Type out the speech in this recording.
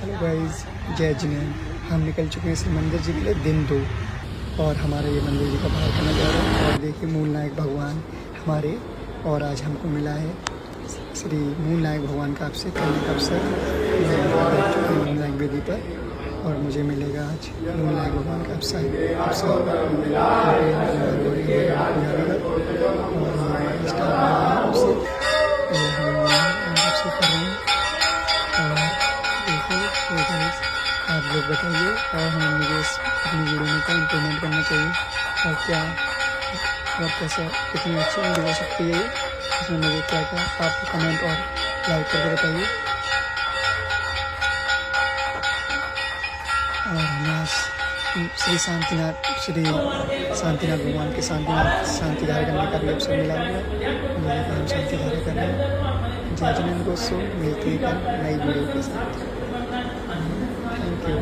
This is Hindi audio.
हेलो गाइस, जय जिनेंद्र। हम निकल चुके हैं श्री मंदिर जी के लिए दिन 2 और हमारे ये मंदिर जी का बाहर का नज़ारा है। और देखिए मूल नायक भगवान हमारे, और आज हमको मिला है श्री मूल नायक भगवान का आपसे करने का अवसर। मैं बैठ चुका हूँ मूल नायक वेदी पर और मुझे मिलेगा आज मूल नायक भगवान का अवसर। आप लोग बताइए और हमें मुझे अपनी वीडियो में क्या इम्प्रूवमेंट करना चाहिए और क्या और कैसे कितनी अच्छी वीडियो हो सकती है ये, इसमें मुझे क्या क्या आप कमेंट और लाइक करके बताइए। और हमें आज श्री शांतिनाथ भगवान के शांतिधारा करने का भी अवसर मिला हुआ है। मुझे हम शांतिधारा कर रहे हैं। जय जिनेंद्र को सो मिलते हैं कल नई वीडियो के साथ। Thank you.